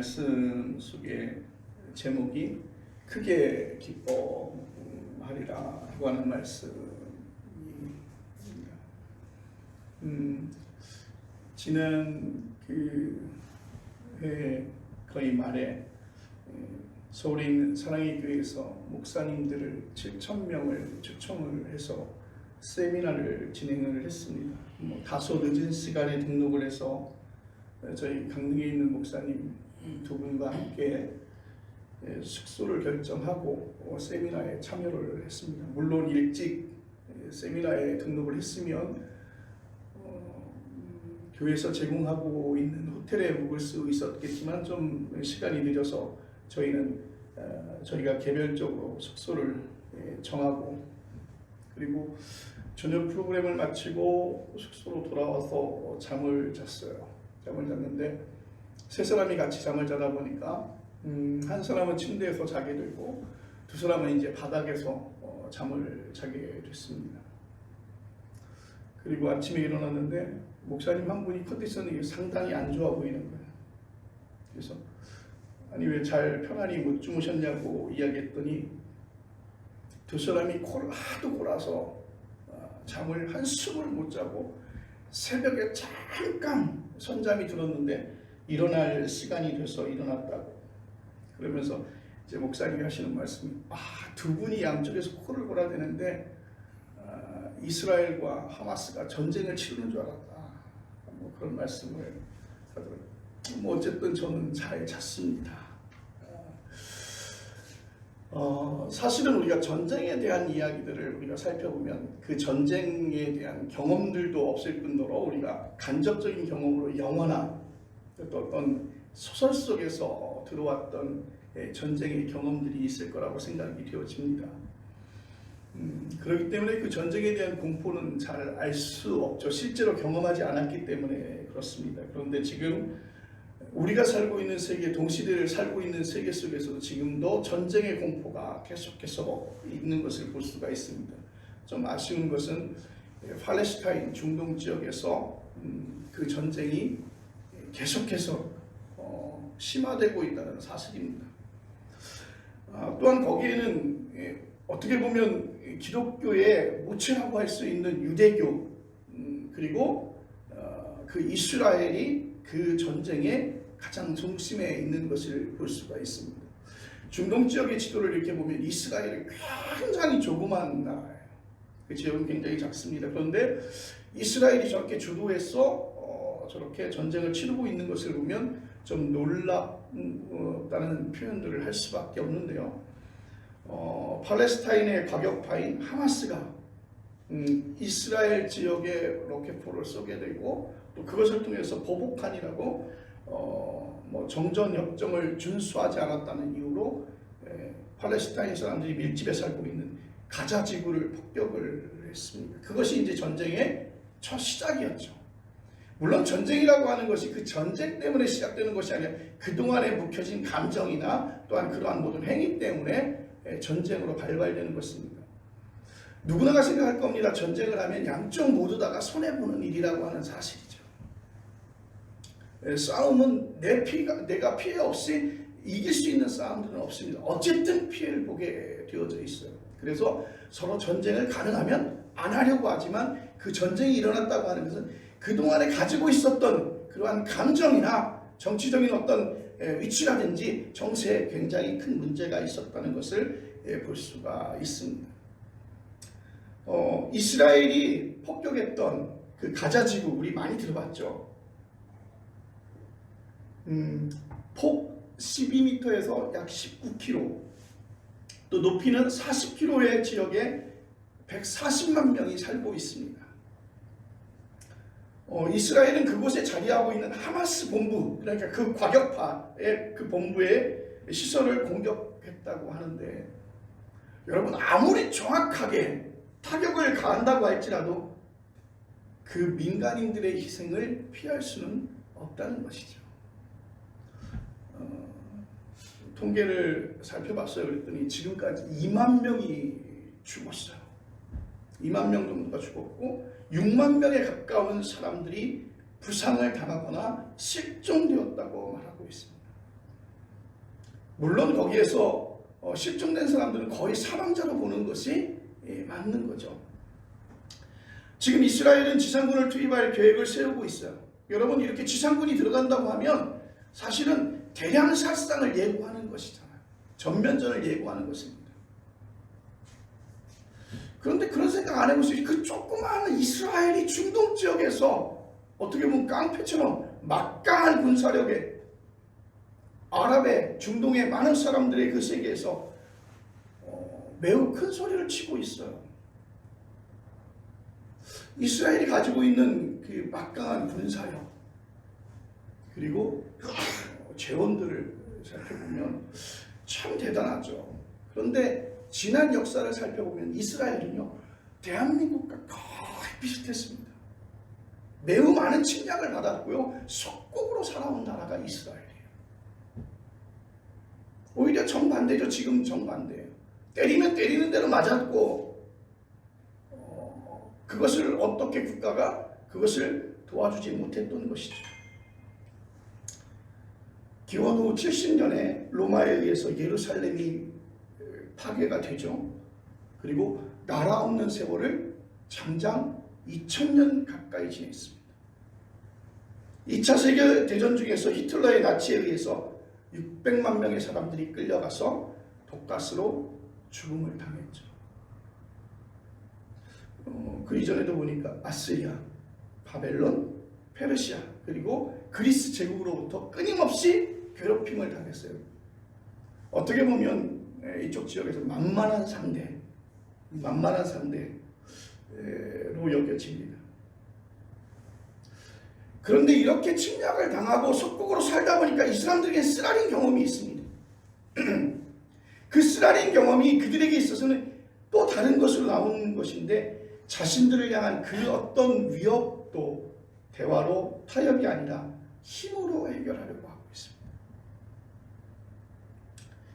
말씀 속에 제목이 크게 기뻐하리라 하고 하는 말씀입니다. 지난 회 거의 말에 서울에 있는 사랑의 교회에서 목사님들을 7,000명을 초청을 해서 세미나를 진행을 했습니다. 다소 늦은 시간에 등록을 해서 저희 강릉에 있는 목사님 두 분과 함께 숙소를 결정하고 세미나에 참여를 했습니다. 물론 일찍 세미나에 등록을 했으면 교회에서 제공하고 있는 호텔에 묵을 수 있었겠지만 좀 시간이 늦어서 저희가 개별적으로 숙소를 정하고, 그리고 저녁 프로그램을 마치고 숙소로 돌아와서 잠을 잤어요. 잠을 잤는데 세 사람이 같이 잠을 자다 보니까 한 사람은 침대에서 자게 되고 두 사람은 이제 바닥에서 잠을 자게 됐습니다. 그리고 아침에 일어났는데 목사님 한 분이 컨디션이 상당히 안 좋아 보이는 거예요. 그래서 아니 왜 잘 편안히 못 주무셨냐고 이야기했더니 두 사람이 코를 하도 골아서 잠을 한숨을 못 자고 새벽에 잠깐 선잠이 들었는데 일어날 시간이 돼서 일어났다고. 그러면서 이제 목사님이 하시는 말씀이 두 분이 양쪽에서 코를 골아야 되는데 이스라엘과 하마스가 전쟁을 치르는 줄 알았다. 그런 말씀을 하더라고요. 어쨌든 저는 잘 잤습니다. 사실은 우리가 전쟁에 대한 이야기들을 우리가 살펴보면 그 전쟁에 대한 경험들도 없을 뿐더러 우리가 간접적인 경험으로 영화나 어떤 소설 속에서 들어왔던 전쟁의 경험들이 있을 거라고 생각이 되어집니다. 그렇기 때문에 그 전쟁에 대한 공포는 잘 알 수 없죠. 실제로 경험하지 않았기 때문에 그렇습니다. 그런데 지금 우리가 살고 있는 세계, 동시대를 살고 있는 세계 속에서도 지금도 전쟁의 공포가 계속해서 있는 것을 볼 수가 있습니다. 좀 아쉬운 것은 팔레스타인 중동 지역에서 그 전쟁이 계속해서 심화되고 있다는 사실입니다. 또한 거기에는 어떻게 보면 기독교의 모체라고 할 수 있는 유대교, 그리고 그 이스라엘이 그 전쟁의 가장 중심에 있는 것을 볼 수가 있습니다. 중동 지역의 지도를 이렇게 보면 이스라엘은 굉장히 조그만 나라예요. 그 지역은 굉장히 작습니다. 그런데 이스라엘이 저렇게 주도해서 저렇게 전쟁을 치르고 있는 것을 보면 좀 놀랍다는 표현들을 할 수밖에 없는데요. 팔레스타인의 과격파인 하마스가 이스라엘 지역에 로켓포를 쏘게 되고 또 그것을 통해서 보복한이라고 정전 협정을 준수하지 않았다는 이유로 팔레스타인 사람들이 밀집해 살고 있는 가자 지구를 폭격을 했습니다. 그것이 이제 전쟁의 첫 시작이었죠. 물론 전쟁이라고 하는 것이 그 전쟁 때문에 시작되는 것이 아니라 그동안에 묵혀진 감정이나 또한 그러한 모든 행위 때문에 전쟁으로 발발되는 것입니다. 누구나가 생각할 겁니다. 전쟁을 하면 양쪽 모두 다가 손해보는 일이라고 하는 사실이죠. 싸움은 내가 피해 없이 이길 수 있는 싸움들은 없습니다. 어쨌든 피해를 보게 되어져 있어요. 그래서 서로 전쟁을 가능하면 안 하려고 하지만 그 전쟁이 일어났다고 하는 것은 그동안에 가지고 있었던 그러한 감정이나 정치적인 어떤 위치라든지 정세에 굉장히 큰 문제가 있었다는 것을 볼 수가 있습니다. 이스라엘이 폭격했던 그 가자지구 우리 많이 들어봤죠. 폭 12m에서 약 19km, 또 높이는 40km의 지역에 140만 명이 살고 있습니다. 이스라엘은 그곳에 자리하고 있는 하마스 본부, 그러니까 그 과격파의 그 본부의 시설을 공격했다고 하는데, 여러분 아무리 정확하게 타격을 가한다고 할지라도 그 민간인들의 희생을 피할 수는 없다는 것이죠. 통계를 살펴봤어요. 그랬더니 지금까지 2만 명이 죽었어요. 2만 명 정도가 죽었고 6만 명에 가까운 사람들이 부상을 당하거나 실종되었다고 말하고 있습니다. 물론 거기에서 실종된 사람들은 거의 사망자로 보는 것이 맞는 거죠. 지금 이스라엘은 지상군을 투입할 계획을 세우고 있어요. 여러분, 이렇게 지상군이 들어간다고 하면 사실은 대량 살상을 예고하는 것이잖아요. 전면전을 예고하는 것입니다. 그런데 그런 생각 안 해보세요. 그 조그마한 이스라엘이 중동 지역에서 어떻게 보면 깡패처럼 막강한 군사력에 아랍의 중동의 많은 사람들의 그 세계에서 매우 큰 소리를 치고 있어요. 이스라엘이 가지고 있는 그 막강한 군사력 그리고 재원들을 살펴보면 참 대단하죠. 그런데 지난 역사를 살펴보면 이스라엘은요, 대한민국과 거의 비슷했습니다. 매우 많은 침략을 받았고요, 속국으로 살아온 나라가 이스라엘이에요. 오히려 정반대죠. 지금 정반대예요. 때리면 때리는 대로 맞았고, 그것을 어떻게 국가가 그것을 도와주지 못했던 것이죠. 기원 후 70년에 로마에 의해서 예루살렘이 파괴가 되죠. 그리고 나라 없는 세월을 장장 2000년 가까이 지냈습니다. 2차 세계대전 중에서 히틀러의 나치에 의해서 600만 명의 사람들이 끌려가서 독가스로 죽음을 당했죠. 그 이전에도 보니까 아시리아, 바벨론, 페르시아 그리고 그리스 제국으로부터 끊임없이 괴롭힘을 당했어요. 어떻게 보면 이쪽 지역에서 만만한 상대로 여겨집니다. 그런데 이렇게 침략을 당하고 속국으로 살다 보니까 이 사람들에게 쓰라린 경험이 있습니다. 그 쓰라린 경험이 그들에게 있어서는 또 다른 것으로 나오는 것인데, 자신들을 향한 그 어떤 위협도 대화로 타협이 아니라 힘으로 해결하려고 하고 있습니다.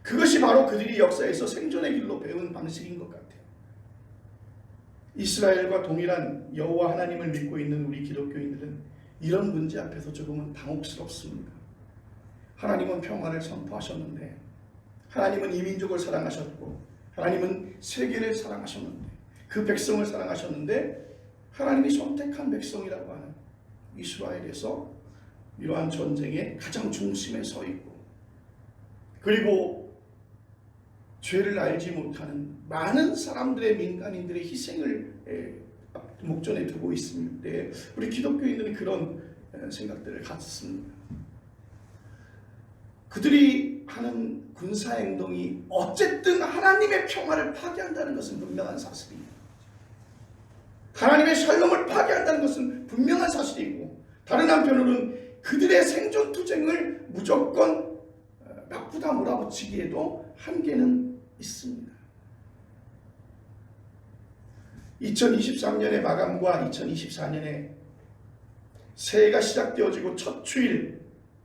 그것이 바로 그들이 역사에서 생존의 길로 배운 방식인 것 같아요. 이스라엘과 동일한 여호와 하나님을 믿고 있는 우리 기독교인들은 이런 문제 앞에서 조금은 당혹스럽습니다. 하나님은 평화를 선포하셨는데, 하나님은 이민족을 사랑하셨고, 하나님은 세계를 사랑하셨는데, 그 백성을 사랑하셨는데, 하나님이 선택한 백성이라고 하는 이스라엘에서 이러한 전쟁의 가장 중심에 서 있고, 그리고 죄를 알지 못하는 많은 사람들의 민간인들의 희생을 목전에 두고 있을 때 우리 기독교인들은 그런 생각들을 갖습니다. 그들이 하는 군사행동이 어쨌든 하나님의 평화를 파괴한다는 것은 분명한 사실입니다. 하나님의 샬롬을 파괴한다는 것은 분명한 사실이고, 다른 한편으로는 그들의 생존투쟁을 무조건 나쁘다 몰아붙이기에도 한계는 있습니다. 2023년의 마감과 2024년에 새해가 시작되어지고 첫 주일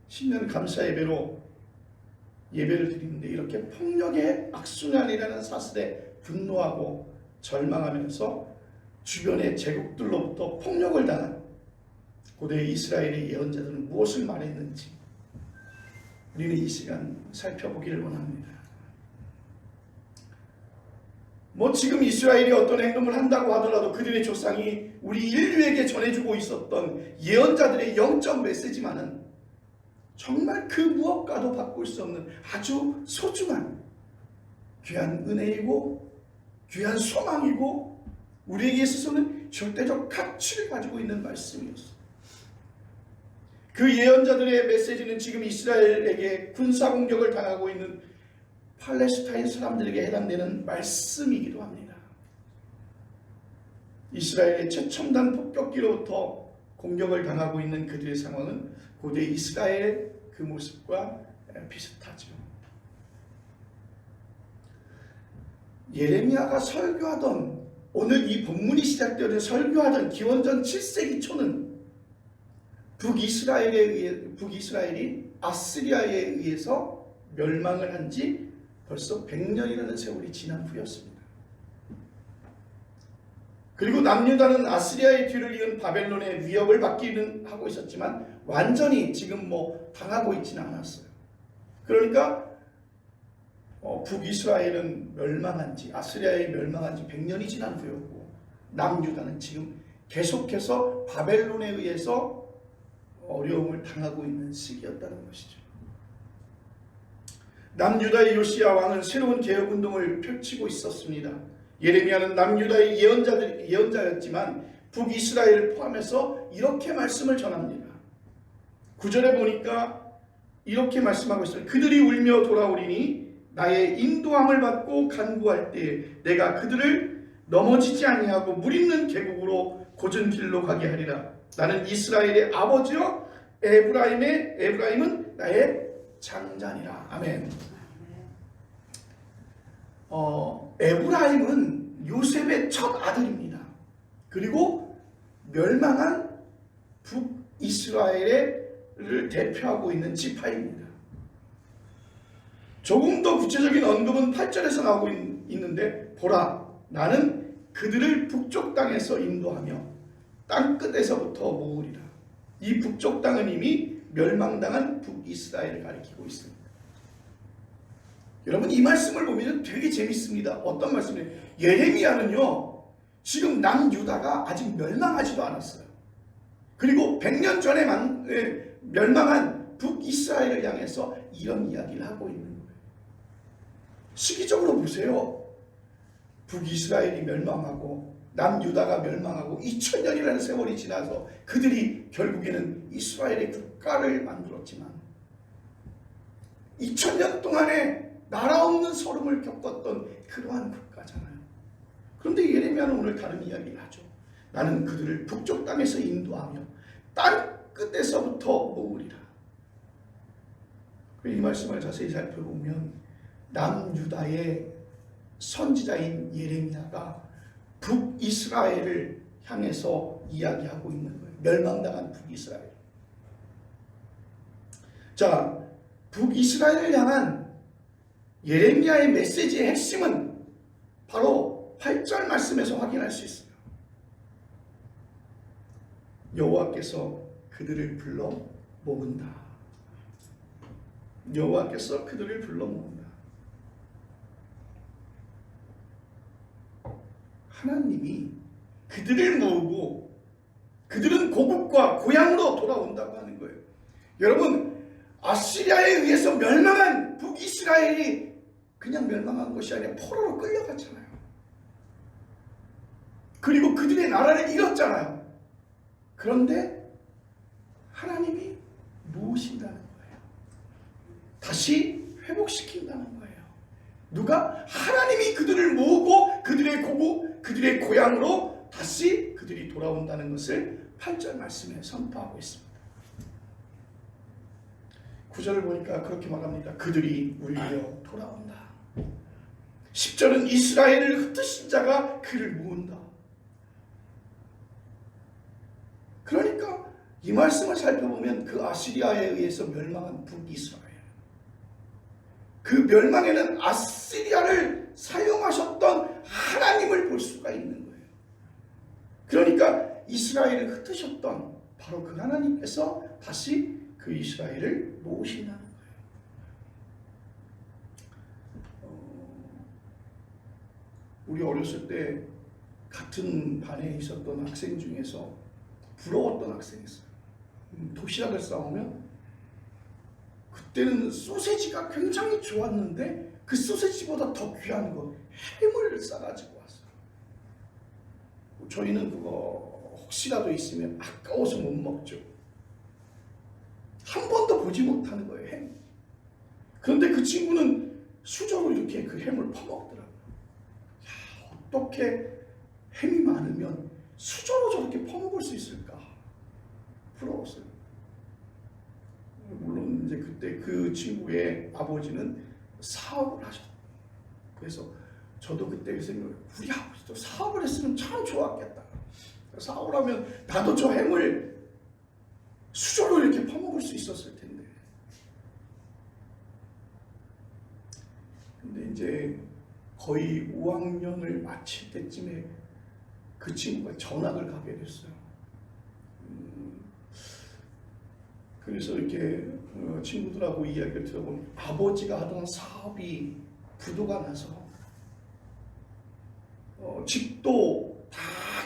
신년 감사 예배로 예배를 드리는데, 이렇게 폭력의 악순환이라는 사슬에 분노하고 절망하면서 주변의 제국들로부터 폭력을 당한 고대 이스라엘의 예언자들은 무엇을 말했는지 우리는 이 시간 살펴보기를 원합니다. 지금 이스라엘이 어떤 행동을 한다고 하더라도 그들의 조상이 우리 인류에게 전해주고 있었던 예언자들의 영적 메시지만은 정말 그 무엇과도 바꿀 수 없는 아주 소중한 귀한 은혜이고 귀한 소망이고 우리에게 있어서는 절대적 가치를 가지고 있는 말씀이었습니다. 그 예언자들의 메시지는 지금 이스라엘에게 군사공격을 당하고 있는 팔레스타인 사람들에게 해당되는 말씀이기도 합니다. 이스라엘의 최첨단 폭격기로부터 공격을 당하고 있는 그들의 상황은 고대 이스라엘의 그 모습과 비슷하죠. 예레미야가 설교하던, 오늘 이 본문이 시작되는 설교하던 기원전 7세기 초는 북이스라엘이 아시리아에 의해서 멸망을 한 지 벌써 100년이라는 세월이 지난 후였습니다. 그리고 남유다는 아시리아의 뒤를 이은 바벨론의 위협을 받기는 하고 있었지만 완전히 지금 당하고 있지는 않았어요. 그러니까 북이스라엘은 멸망한 지, 아스리아에 멸망한 지 100년이 지난 후였고, 남유다는 지금 계속해서 바벨론에 의해서 어려움을 당하고 있는 시기였다는 것이죠. 남유다의 요시야 왕은 새로운 개혁운동을 펼치고 있었습니다. 예레미야는 남유다의 예언자였지만 북이스라엘을 포함해서 이렇게 말씀을 전합니다. 9절에 보니까 이렇게 말씀하고 있어요. 그들이 울며 돌아오리니 나의 인도함을 받고 간구할 때 내가 그들을 넘어지지 아니하고 물 있는 계곡으로 곧은 길로 가게 하리라. 나는 이스라엘의 아버지여 에브라임은 나의 장자니라. 아멘. 에브라임은 요셉의 첫 아들입니다. 그리고 멸망한 북이스라엘을 대표하고 있는 지파입니다. 조금 더 구체적인 언급은 8절에서 나오고 있는데, 보라, 나는 그들을 북쪽 땅에서 인도하며 땅끝에서부터 모으리라. 이 북쪽 땅은 이미 멸망당한 북이스라엘을 가리키고 있습니다. 여러분, 이 말씀을 보면 되게 재밌습니다. 어떤 말씀이에요? 예레미야는요, 지금 남유다가 아직 멸망하지도 않았어요. 그리고 100년 전에 멸망한 북이스라엘을 향해서 이런 이야기를 하고 있는 거예요. 시기적으로 보세요. 북이스라엘이 멸망하고 남유다가 멸망하고 2000년이라는 세월이 지나서 그들이 결국에는 이스라엘의 국가를 만들었지만 2000년 동안에 나라 없는 서름을 겪었던 그러한 국가잖아요. 그런데 예레미야는 오늘 다른 이야기를 하죠. 나는 그들을 북쪽 땅에서 인도하며 땅 끝에서부터 모으리라. 이 말씀을 자세히 살펴보면 남유다의 선지자인 예레미야가 북이스라엘을 향해서 이야기하고 있는 거예요. 멸망당한 북이스라엘. 자, 북이스라엘을 향한 예레미야의 메시지의 핵심은 바로 8절 말씀에서 확인할 수 있어요. 여호와께서 그들을 불러 모은다. 여호와께서 그들을 불러 모은다. 하나님이 그들을 모으고 그들은 고국과 고향으로 돌아온다고 하는 거예요. 여러분, 아시리아에 의해서 멸망한 북이스라엘이 그냥 멸망한 것이 아니라 포로로 끌려갔잖아요. 그리고 그들의 나라를 잃었잖아요. 그런데 하나님이 모으신다는 거예요. 다시 회복시킨다는 거예요. 누가? 하나님이 그들을 모으고 그들의 고국, 그들의 고향으로 다시 그들이 돌아온다는 것을 8절 말씀에 선포하고 있습니다. 9절을 보니까 그렇게 말합니다. 그들이 울려 돌아온다. 10절은 이스라엘을 흩으신 자가 그를 모은다. 그러니까 이 말씀을 살펴보면 그 아시리아에 의해서 멸망한 북이스라엘, 그 멸망에는 아시리아를 사용하셨던 하나님을 볼 수가 있는 거예요. 그러니까 이스라엘을 흩으셨던 바로 그 하나님께서 다시 그 이스라엘을 모으신다는 거예요. 우리 어렸을 때 같은 반에 있었던 학생 중에서 부러웠던 학생이 있어요. 도시락을 싸오면 그때는 소세지가 굉장히 좋았는데 그 소세지보다 더 귀한 거 햄을 싸가지고 왔어요. 저희는 그거 혹시라도 있으면 아까워서 못 먹죠. 한 번도 보지 못하는 거예요, 햄. 그런데 그 친구는 수저로 이렇게 그 햄을 퍼먹더라고요. 야, 어떻게 햄이 많으면 수저로 저렇게 퍼먹을 수 있을까? 부러웠어요. 물론 이제 그때 그 친구의 아버지는 사업을 하셨어요. 그래서 저도 그때 생각해요. 우리 아버지도 사업을 했으면 참 좋았겠다. 사업을 하면 나도 저 햄을 수저로 이렇게 퍼먹을 수 있었을 텐데. 근데 이제 거의 5학년을 마칠 때쯤에 그 친구가 전학을 가게 됐어요. 그래서 이렇게 친구들하고 이야기를 들어보면 아버지가 하던 사업이 부도가 나서 집도 다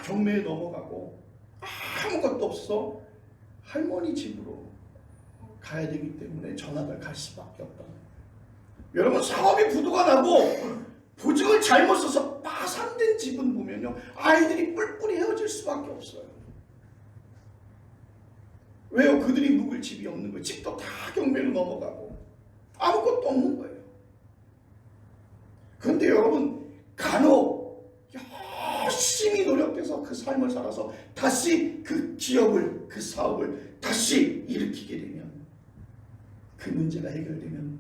경매에 넘어가고 아무것도 없어 할머니 집으로 가야 되기 때문에 전학을 갈 수밖에 없다. 여러분, 사업이 부도가 나고 보증을 잘못 써서 파산된 집은 보면요, 아이들이 뿔뿔이 헤어질 수밖에 없어요. 왜요? 그들이 묵을 집이 없는 거예요. 집도 다 경매로 넘어가고 아무것도 없는 거예요. 그런데 여러분, 간혹 열심히 노력해서 그 삶을 살아서 다시 그 기업을, 그 사업을 다시 일으키게 되면, 그 문제가 해결되면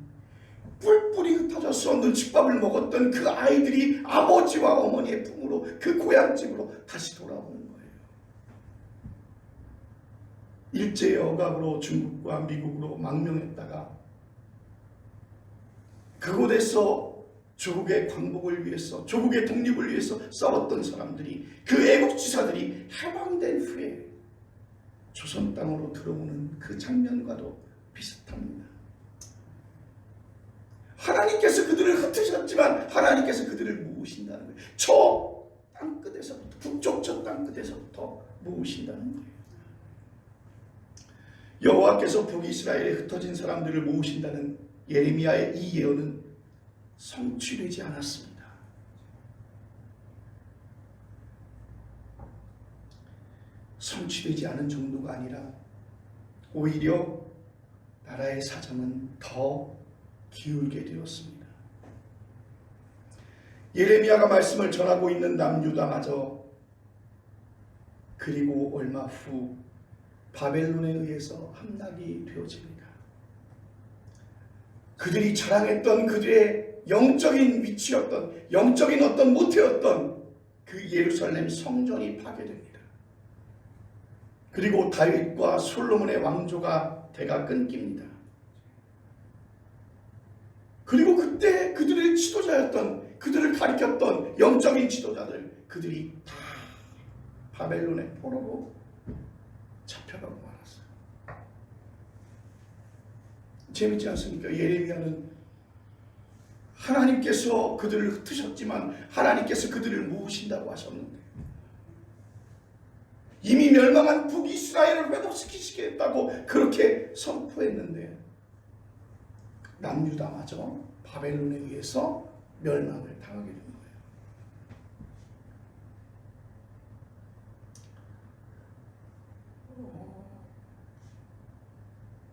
뿔뿔이 흩어져서 눈칫밥을 먹었던 그 아이들이 아버지와 어머니의 품으로, 그 고향집으로 다시 돌아오는 거예요. 일제의 억압으로 중국과 미국으로 망명했다가 그곳에서 조국의 광복을 위해서, 조국의 독립을 위해서 싸웠던 사람들이, 그 애국지사들이 해방된 후에 조선 땅으로 들어오는 그 장면과도 비슷합니다. 하나님께서 그들을 흩으셨지만 하나님께서 그들을 모으신다는 거예요. 저 땅끝에서부터, 북쪽 저 땅끝에서부터 모으신다는 거예요. 여호와께서 북이스라엘에 흩어진 사람들을 모으신다는 예레미야의 이 예언은 성취되지 않았습니다. 성취되지 않은 정도가 아니라 오히려 나라의 사정은 더 기울게 되었습니다. 예레미야가 말씀을 전하고 있는 남유다마저 그리고 얼마 후 바벨론에 의해서 함락이 되어집니다. 그들이 자랑했던 그들의 영적인 위치였던, 영적인 어떤 모태였던 그 예루살렘 성전이 파괴됩니다. 그리고 다윗과 솔로몬의 왕조가 대가 끊깁니다. 그리고 그때 그들의 지도자였던, 그들을 가리켰던 영적인 지도자들, 그들이 다 바벨론의 포로로 잡혀가고 말았어요. 재밌지 않습니까? 예레미야는 하나님께서 그들을 흩으셨지만 하나님께서 그들을 모으신다고 하셨는데, 이미 멸망한 북이스라엘을 회복시키시겠다고 그렇게 선포했는데 남유다마저 바벨론에 의해서 멸망을 당하게 된 거예요.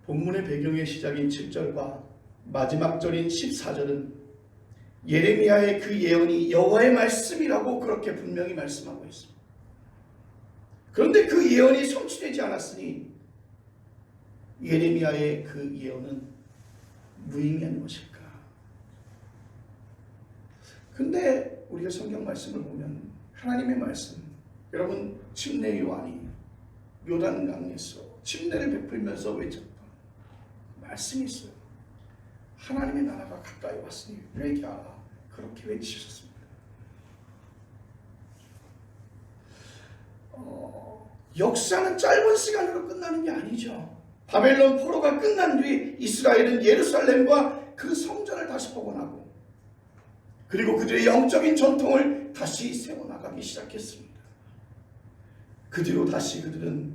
본문의 배경의 시작인 7절과 마지막 절인 14절은 예레미야의 그 예언이 여호와의 말씀이라고 그렇게 분명히 말씀하고 있습니다. 그런데 그 예언이 성취되지 않았으니 예레미야의 그 예언은 무의미한 것일까? 근데 우리가 성경 말씀을 보면 하나님의 말씀, 여러분, 침례 요한이 요단강에서 침례를 베풀면서 외쳤던 말씀이 있어요. 하나님의 나라가 가까이 왔으니 회개하라, 그렇게 외치셨습니다. 역사는 짧은 시간으로 끝나는 게 아니죠. 바벨론 포로가 끝난 뒤 이스라엘은 예루살렘과 그 성전을 다시 복원하고, 그리고 그들의 영적인 전통을 다시 세워나가기 시작했습니다. 그 뒤로 다시 그들은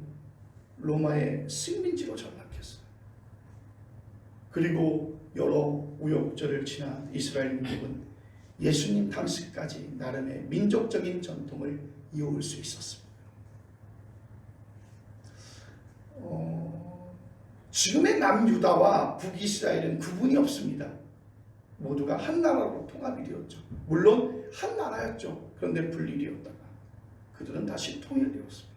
로마의 식민지로 전락했어요. 그리고 여러 우여곡절을 지난 이스라엘 민족은 예수님 당시까지 나름의 민족적인 전통을 이어올 수 있었습니다. 지금의 남유다와 북이스라엘은 구분이 없습니다. 모두가 한 나라로 통합이 되었죠. 물론 한 나라였죠. 그런데 분리되었다가 그들은 다시 통일되었습니다.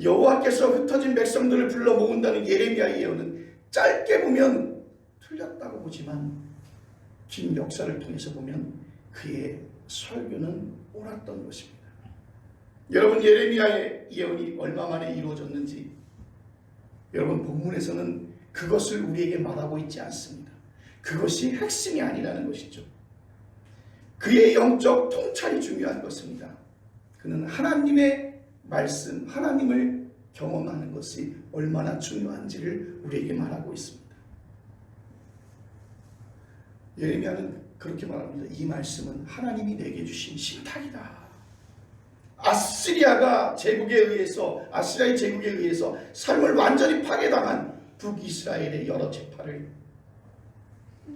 여호와께서 흩어진 백성들을 불러 모은다는 예레미야의 예언은 짧게 보면 틀렸다고 보지만 긴 역사를 통해서 보면 그의 설교는 옳았던 것입니다. 여러분, 예레미야의 예언이 얼마 만에 이루어졌는지 여러분, 본문에서는 그것을 우리에게 말하고 있지 않습니다. 그것이 핵심이 아니라는 것이죠. 그의 영적 통찰이 중요한 것입니다. 그는 하나님의 말씀, 하나님을 경험하는 것이 얼마나 중요한지를 우리에게 말하고 있습니다. 예레미야는 그렇게 말합니다. 이 말씀은 하나님이 내게 주신 신탁이다. 아시리아의 제국에 의해서 삶을 완전히 파괴당한 북이스라엘의 여러 지파를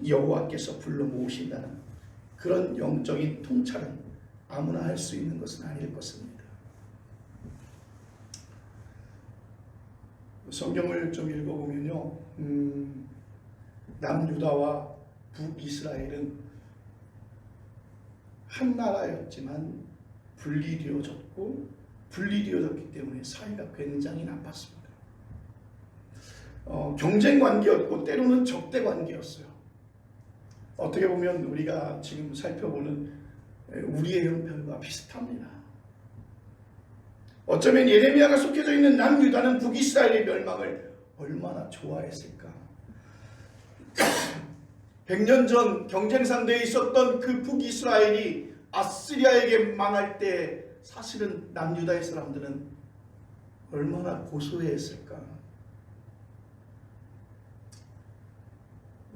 여호와께서 불러 모으신다는 그런 영적인 통찰은 아무나 할 수 있는 것은 아닐 것입니다. 성경을 좀 읽어보면요, 남유다와 북이스라엘은 한 나라였지만 분리되어졌기 때문에 사이가 굉장히 나빴습니다. 경쟁 관계였고 때로는 적대 관계였어요. 어떻게 보면 우리가 지금 살펴보는 우리의 형편과 비슷합니다. 어쩌면 예레미야가 속해져 있는 남유다는 북이스라엘의 멸망을 얼마나 좋아했을까. 100년 전 경쟁 상대에 있었던 그 북이스라엘이 아시리아에게 망할 때 사실은 남유다의 사람들은 얼마나 고소해했을까.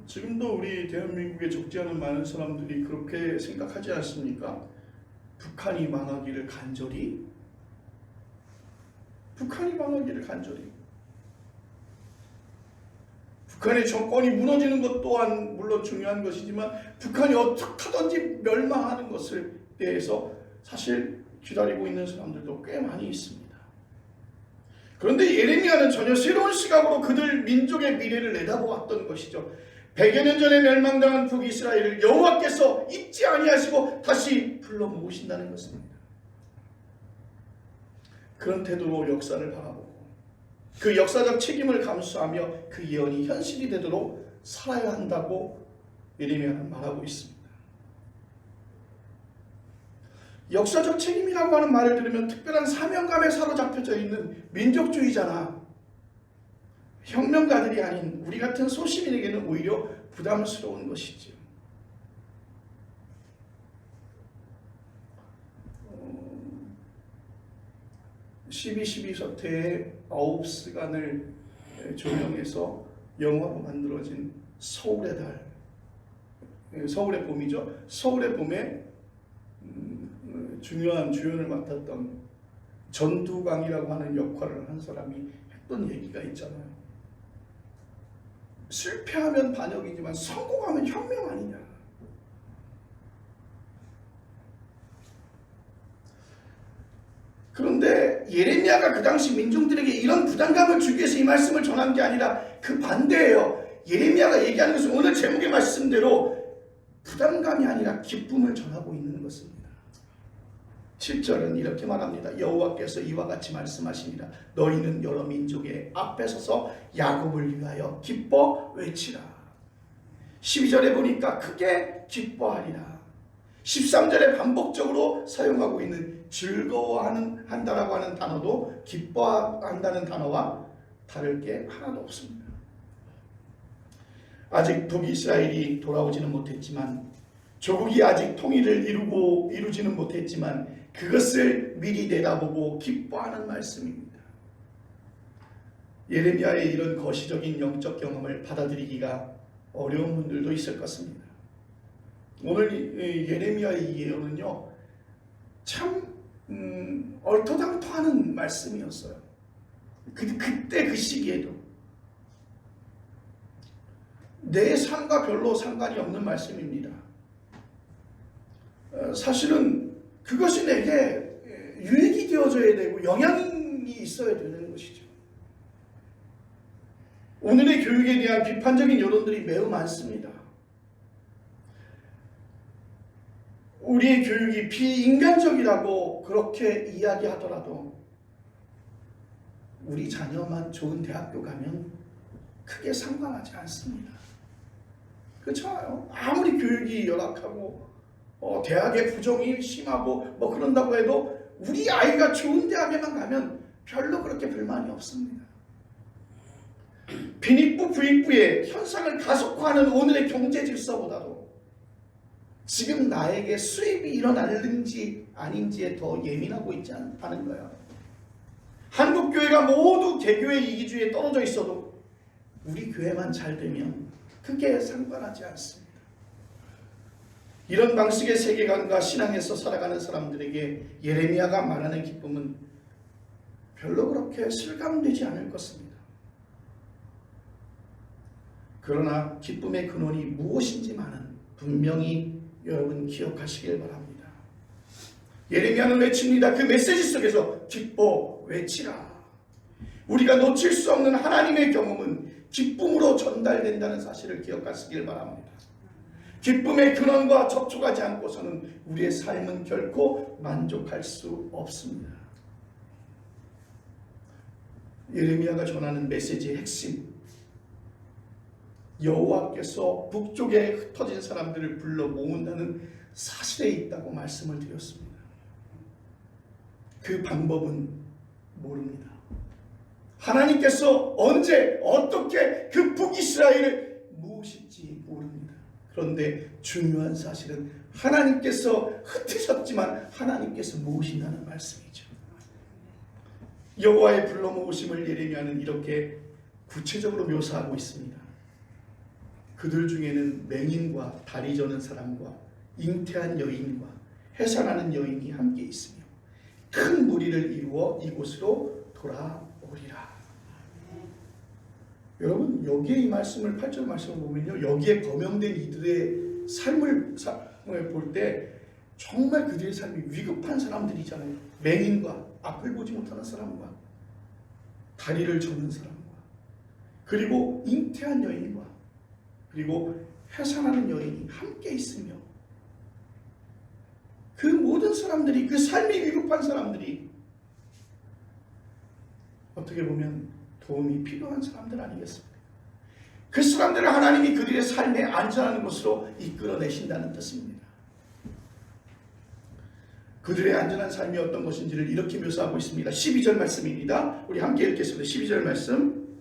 지금도 우리 대한민국에 적지 않은 많은 사람들이 그렇게 생각하지 않습니까? 북한이 망하기를 간절히. 북한의 정권이 무너지는 것 또한 물론 중요한 것이지만 북한이 어떻게 하든지 멸망하는 것을 대해서 사실 기다리고 있는 사람들도 꽤 많이 있습니다. 그런데 예레미야는 전혀 새로운 시각으로 그들 민족의 미래를 내다보았던 것이죠. 100여 년 전에 멸망당한 북이스라엘을 여호와께서 잊지 아니하시고 다시 불러 모으신다는 것입니다. 그런 태도로 역사를 바라보고 그 역사적 책임을 감수하며 그 예언이 현실이 되도록 살아야 한다고 예레미야는 말하고 있습니다. 역사적 책임이라고 하는 말을 들으면 특별한 사명감에 사로잡혀져 있는 민족주의자나 혁명가들이 아닌 우리 같은 소시민에게는 오히려 부담스러운 것이지요. 12.12 사태에 9시간을 조명해서 영화로 만들어진 서울의 달, 서울의 봄이죠. 서울의 봄에 중요한 주연을 맡았던 전두광이라고 하는 역할을 한 사람이 했던 얘기가 있잖아요. 실패하면 반역이지만 성공하면 혁명 아니냐. 그런데 예레미야가 그 당시 민중들에게 이런 부담감을 주기 위해서 이 말씀을 전한 게 아니라 그 반대예요. 예레미야가 얘기하는 것은 오늘 제목의 말씀대로 부담감이 아니라 기쁨을 전하고 있는 것입니다. 7절은 이렇게 말합니다. 여호와께서 이와 같이 말씀하십니다. 너희는 여러 민족의 앞에 서서 야곱을 위하여 기뻐 외치라. 12절에 보니까 크게 기뻐하리라. 13절에 반복적으로 사용하고 있는 즐거워한다라고 하는 단어도 기뻐한다는 단어와 다를 게 하나도 없습니다. 아직 북이스라엘이 돌아오지는 못했지만, 조국이 아직 통일을 이루지는 못했지만 그것을 미리 내다보고 기뻐하는 말씀입니다. 예레미야의 이런 거시적인 영적 경험을 받아들이기가 어려운 분들도 있을 것입니다. 오늘 예레미야의 예언은요, 참 얼토당토하는 말씀이었어요. 그때 그 시기에도 내 삶과 별로 상관이 없는 말씀입니다. 사실은 그것이 내게 유익이 되어져야 되고 영향이 있어야 되는 것이죠. 오늘의 교육에 대한 비판적인 여론들이 매우 많습니다. 우리의 교육이 비인간적이라고 그렇게 이야기하더라도 우리 자녀만 좋은 대학교 가면 크게 상관하지 않습니다. 그렇잖아요. 아무리 교육이 열악하고 대학의 부정이 심하고 그런다고 해도 우리 아이가 좋은 대학에만 가면 별로 그렇게 불만이 없습니다. 빈익부 부익부의 현상을 가속화하는 오늘의 경제 질서보다도 지금 나에게 수입이 일어나는지 아닌지에 더 예민하고 있지 않다는 거예요. 한국 교회가 모두 개교의 이기주의에 떨어져 있어도 우리 교회만 잘 되면 크게 상관하지 않습니다. 이런 방식의 세계관과 신앙에서 살아가는 사람들에게 예레미야가 말하는 기쁨은 별로 그렇게 실감되지 않을 것입니다. 그러나 기쁨의 근원이 무엇인지만은 분명히 여러분 기억하시길 바랍니다. 예레미야는 외칩니다. 그 메시지 속에서 기뻐 외치라. 우리가 놓칠 수 없는 하나님의 경험은 기쁨으로 전달된다는 사실을 기억하시길 바랍니다. 기쁨의 근원과 접촉하지 않고서는 우리의 삶은 결코 만족할 수 없습니다. 예레미야가 전하는 메시지의 핵심, 여호와께서 북쪽에 흩어진 사람들을 불러 모은다는 사실에 있다고 말씀을 드렸습니다. 그 방법은 모릅니다. 하나님께서 언제 어떻게 그 북이스라엘을 모으실지 모릅니다. 그런데 중요한 사실은 하나님께서 흩으셨지만 하나님께서 모으신다는 말씀이죠. 여호와의 불러 모으심을 예레미야는 이렇게 구체적으로 묘사하고 있습니다. 그들 중에는 맹인과 다리 저는 사람과 잉태한 여인과 해산하는 여인이 함께 있으며 큰 무리를 이루어 이곳으로 돌아오리라. 여러분, 여기에 이 말씀을 8절 말씀을 보면요, 여기에 거명된 이들의 삶을 볼 때 정말 그들의 삶이 위급한 사람들이잖아요. 맹인과 앞을 보지 못하는 사람과 다리를 저는 사람과 그리고 잉태한 여인과 그리고 해산하는 여인이 함께 있으며 그 모든 사람들이, 그 삶이 위급한 사람들이 어떻게 보면 도움이 필요한 사람들 아니겠습니까? 그 사람들을 하나님이 그들의 삶에 안전한 곳으로 이끌어내신다는 뜻입니다. 그들의 안전한 삶이 어떤 것인지를 이렇게 묘사하고 있습니다. 12절 말씀입니다. 우리 함께 읽겠습니다. 12절 말씀.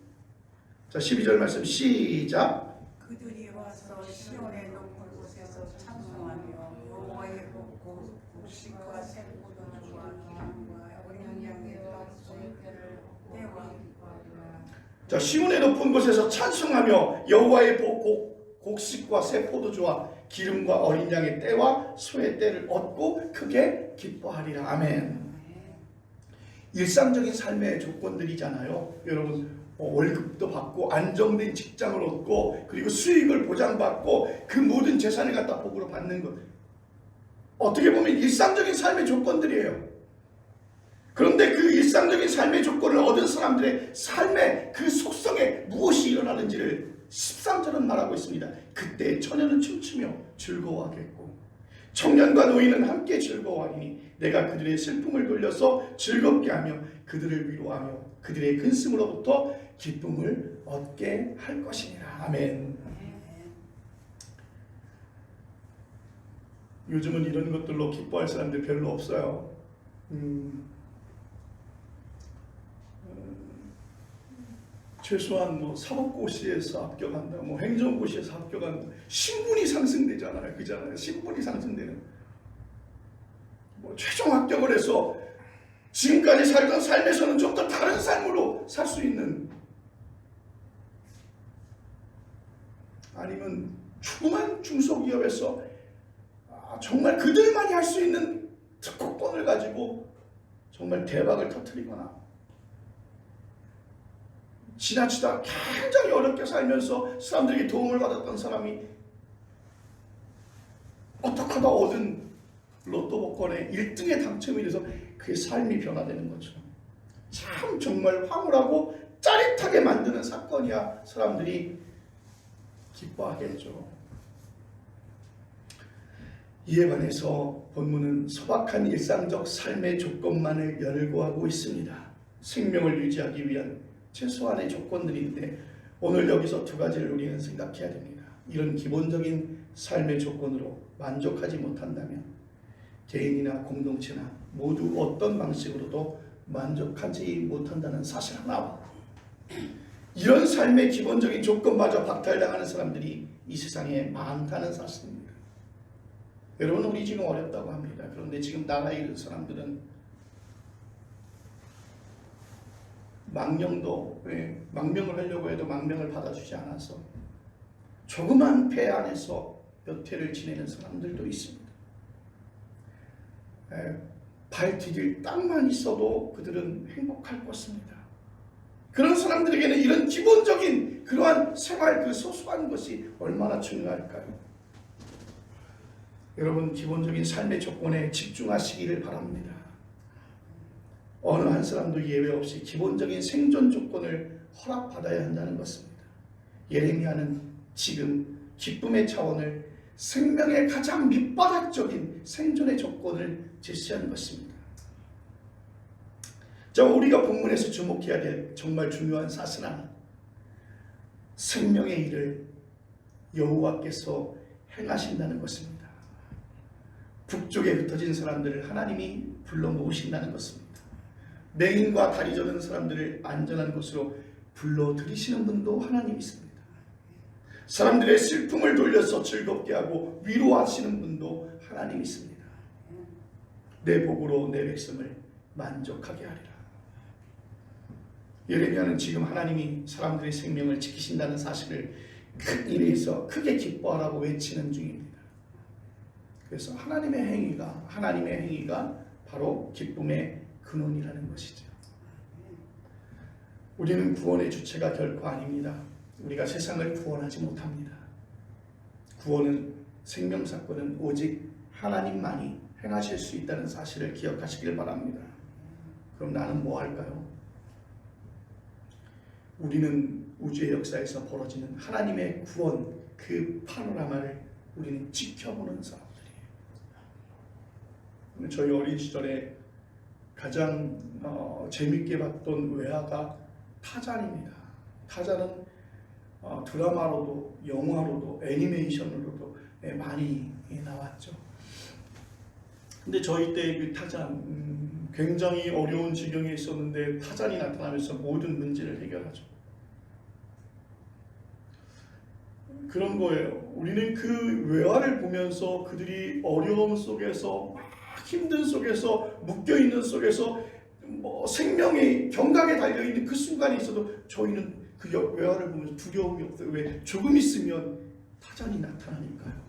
자, 12절 말씀 시작. 그들이 와서 시온의 높은 곳에서 찬송하며 여호와의 곡식과 새 포도주와 기름과 어린 양의 떡소의 때를 때와 기뻐하리라. 자, 시온의 높은 곳에서 찬송하며 여호와의 곡식과 새 포도주와 기름과 어린 양의 때와 소의 때를 얻고 크게 기뻐하리라. 아멘. 일상적인 삶의 조건들이잖아요. 여러분, 월급도 받고 안정된 직장을 얻고 그리고 수익을 보장받고 그 모든 재산을 갖다 복으로 받는 것, 어떻게 보면 일상적인 삶의 조건들이에요. 그런데 그 일상적인 삶의 조건을 얻은 사람들의 삶의 그 속성에 무엇이 일어나는지를 13절은 말하고 있습니다. 그때 처녀는 춤추며 즐거워하겠고 청년과 노인은 함께 즐거워하리니 내가 그들의 슬픔을 돌려서 즐겁게 하며 그들을 위로하며 그들의 근심으로부터 기쁨을 얻게 할 것이니라. 아멘. 요즘은 이런 것들로 기뻐할 사람들 별로 없어요. 최소한 사법고시에서 합격한다, 행정고시에서 합격한다, 신분이 상승되잖아요. 그잖아요. 신분이 상승되는. 최종 합격을 해서 지금까지 살던 삶에서는 좀 더 다른 삶으로 살 수 있는, 아니면 조그만 중소기업에서 정말 그들만이 할 수 있는 특허권을 가지고 정말 대박을 터뜨리거나, 지나치다 굉장히 어렵게 살면서 사람들에게 도움을 받았던 사람이 어떻게 하다 얻은 로또 복권에 1등에 당첨이 돼서 그의 삶이 변화되는 거죠. 참 정말 황홀하고 짜릿하게 만드는 사건이야 사람들이 기뻐하겠죠. 이에 반해서 본문은 소박한 일상적 삶의 조건만을 열거하고 있습니다. 생명을 유지하기 위한 최소한의 조건들인데 오늘 여기서 두 가지를 우리는 생각해야 됩니다. 이런 기본적인 삶의 조건으로 만족하지 못한다면 개인이나 공동체나 모두 어떤 방식으로도 만족하지 못한다는 사실 하나와 이런 삶의 기본적인 조건마저 박탈당하는 사람들이 이 세상에 많다는 사실입니다. 여러분, 우리 지금 어렵다고 합니다. 그런데 지금 나라에 있는 사람들은 망명을 하려고 해도 망명을 받아주지 않아서 조그만 배 안에서 몇 해를 지내는 사람들도 있습니다. 발 디딜 땅만 있어도 그들은 행복할 것입니다. 그런 사람들에게는 이런 기본적인 그러한 생활, 그 소소한 것이 얼마나 중요할까요? 여러분, 기본적인 삶의 조건에 집중하시기를 바랍니다. 어느 한 사람도 예외 없이 기본적인 생존 조건을 허락받아야 한다는 것입니다. 예레미야는 지금 기쁨의 차원을 생명의 가장 밑바닥적인 생존의 조건을 제시하는 것입니다. 자, 우리가 본문에서 주목해야 될 정말 중요한 사실 하나, 생명의 일을 여호와께서 행하신다는 것입니다. 북쪽에 흩어진 사람들을 하나님이 불러 모으신다는 것입니다. 맹인과 다리 저는 사람들을 안전한 곳으로 불러 들이시는 분도 하나님이십니다. 사람들의 슬픔을 돌려서 즐겁게 하고 위로하시는 분도 하나님이십니다. 내 복으로 내 백성을 만족하게 하리라. 예레미야는 지금 하나님이 사람들의 생명을 지키신다는 사실을 큰 일에서 크게 기뻐하라고 외치는 중입니다. 그래서 하나님의 행위가 바로 기쁨의 근원이라는 것이죠. 우리는 구원의 주체가 결코 아닙니다. 우리가 세상을 구원하지 못합니다. 구원은, 생명사건은 오직 하나님만이 행하실 수 있다는 사실을 기억하시길 바랍니다. 그럼 나는 뭐 할까요? 우리는 우주의 역사에서 벌어지는 하나님의 구원, 그 파노라마를 우리는 지켜보는 사람들이에요. 저희 어린 시절에 가장 재밌게 봤던 외화가 타잔입니다. 타잔은 드라마로도 영화로도 애니메이션으로도 많이 나왔죠. 근데 저희 때 그 타잔 굉장히 어려운 지경에 있었는데 타잔이 나타나면서 모든 문제를 해결하죠. 그런 거예요. 우리는 그 외화를 보면서 그들이 어려움 속에서 막 힘든 속에서 묶여있는 속에서 생명의 경각에 달려있는 그 순간이 있어도 저희는 그 외화를 보면서 두려움이 없어요. 왜? 조금 있으면 타잔이 나타나니까요.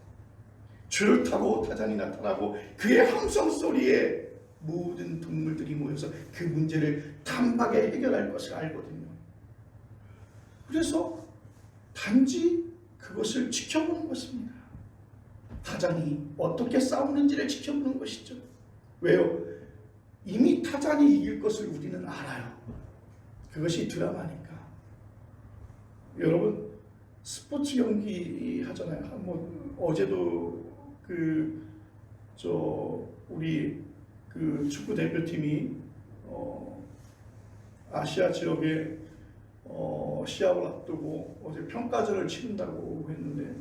줄을 타고 타잔이 나타나고 그의 함성 소리에 모든 동물들이 모여서 그 문제를 단박에 해결할 것을 알거든요. 그래서 단지 그것을 지켜보는 것입니다. 타잔이 어떻게 싸우는지를 지켜보는 것이죠. 왜요? 이미 타잔이 이길 것을 우리는 알아요. 그것이 드라마니까. 여러분, 스포츠 경기 하잖아요. 어제도 우리 축구 대표팀이 아시아 지역에 시합을 앞두고 어제 평가전을 치른다고 했는데,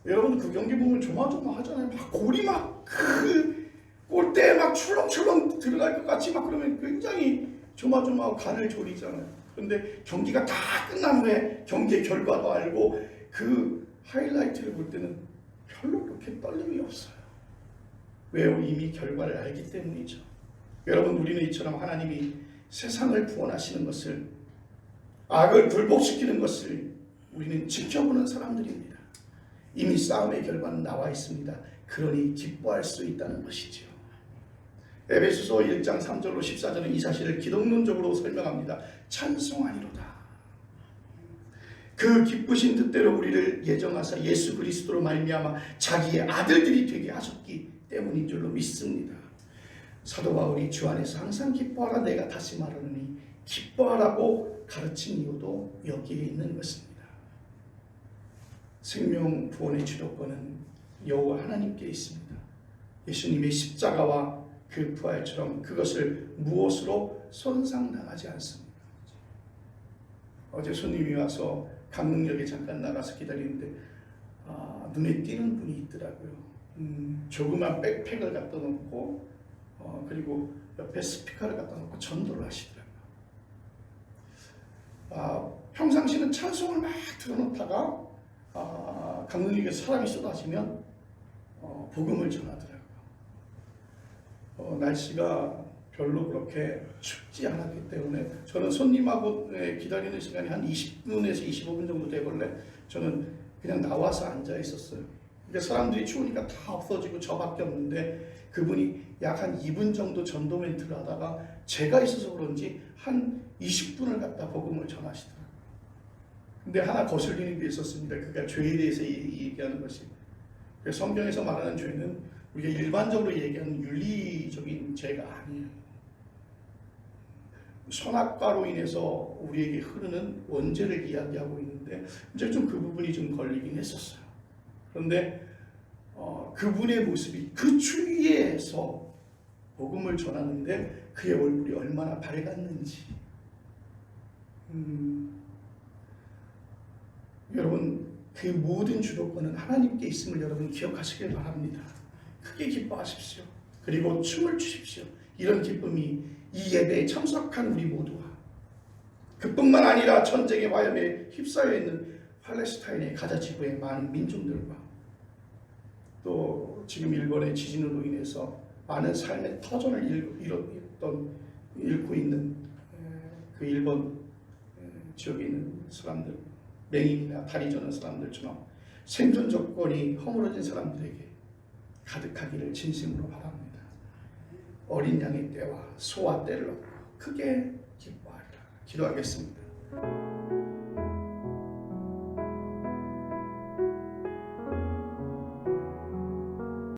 여러분 그 경기 보면 조마조마하잖아요. 막 골이 막 그 골대에 막 출렁출렁 들어갈 것 같이 막 그러면 굉장히 조마조마하고 간을 졸이잖아요. 그런데 경기가 다 끝난 후에 경기의 결과도 알고 그 하이라이트를 볼 때는 별로 그렇게 떨림이 없어요. 왜요? 이미 결과를 알기 때문이죠. 여러분, 우리는 이처럼 하나님이 세상을 구원하시는 것을, 악을 굴복시키는 것을 우리는 지켜보는 사람들입니다. 이미 싸움의 결과는 나와 있습니다. 그러니 기뻐할 수 있다는 것이지요. 에베소서 1장 3절로 14절은 이 사실을 기독론적으로 설명합니다. 찬송하리로다. 그 기쁘신 뜻대로 우리를 예정하사 예수 그리스도로 말미암아 자기의 아들들이 되게 하셨기 때문인 줄로 믿습니다. 사도 바울이 주 안에서 항상 기뻐하라 내가 다시 말하노니 기뻐하라고 가르친 이유도 여기에 있는 것입니다. 생명 구원의 주도권은 여호와 하나님께 있습니다. 예수님의 십자가와 그 부활처럼 그것을 무엇으로 손상당하지 않습니다. 어제 손님이 와서 강릉역에 잠깐 나가서 기다리는데 눈에 띄는 분이 있더라고요. 조그만 백팩을 갖다 놓고 그리고 옆에 스피커를 갖다 놓고 전도를 하시더라고요. 평상시는 찬송을 막 틀어놓다가 강릉역에 사람이 쏟아지면 복음을 전하더라고요. 날씨가 별로 그렇게 춥지 않았기 때문에 저는 손님하고 기다리는 시간이 한 20분에서 25분 정도 되길래 저는 그냥 나와서 앉아 있었어요. 그러니까 사람들이 추우니까 다 없어지고 저밖에 없는데 그분이 약 한 2분 정도 전도 멘트를 하다가 제가 있어서 그런지 한 20분을 갖다 복음을 전하시더라고요. 근데 하나 거슬리는 게 있었습니다. 그러니까 죄에 대해서 얘기하는 것이. 성경에서 말하는 죄는 우리가 일반적으로 얘기하는 윤리적인 죄가 아니에요. 선악과로 인해서 우리에게 흐르는 원죄를 이야기하고 있는데 이제 좀 그 부분이 좀 걸리긴 했었어요. 그런데 그분의 모습이 그 추위에서 복음을 전하는데 그의 얼굴이 얼마나 밝았는지 여러분 그 모든 주도권은 하나님께 있음을 여러분 기억하시길 바랍니다. 크게 기뻐하십시오. 그리고 춤을 추십시오. 이런 기쁨이 이 예배에 참석한 우리 모두와 그뿐만 아니라 전쟁의 화염에 휩싸여 있는 팔레스타인의 가자 지구의 많은 민중들과 또 지금 일본의 지진으로 인해서 많은 삶의 터전을 잃고 있는 그 일본 지역에 있는 사람들, 맹인이나 다리 저는 사람들처럼 생존 조건이 허물어진 사람들에게 가득하기를 진심으로 바랍니다. 어린 양의 때와 소와 때를 얻고 크게 기뻐하리라. 기도하겠습니다.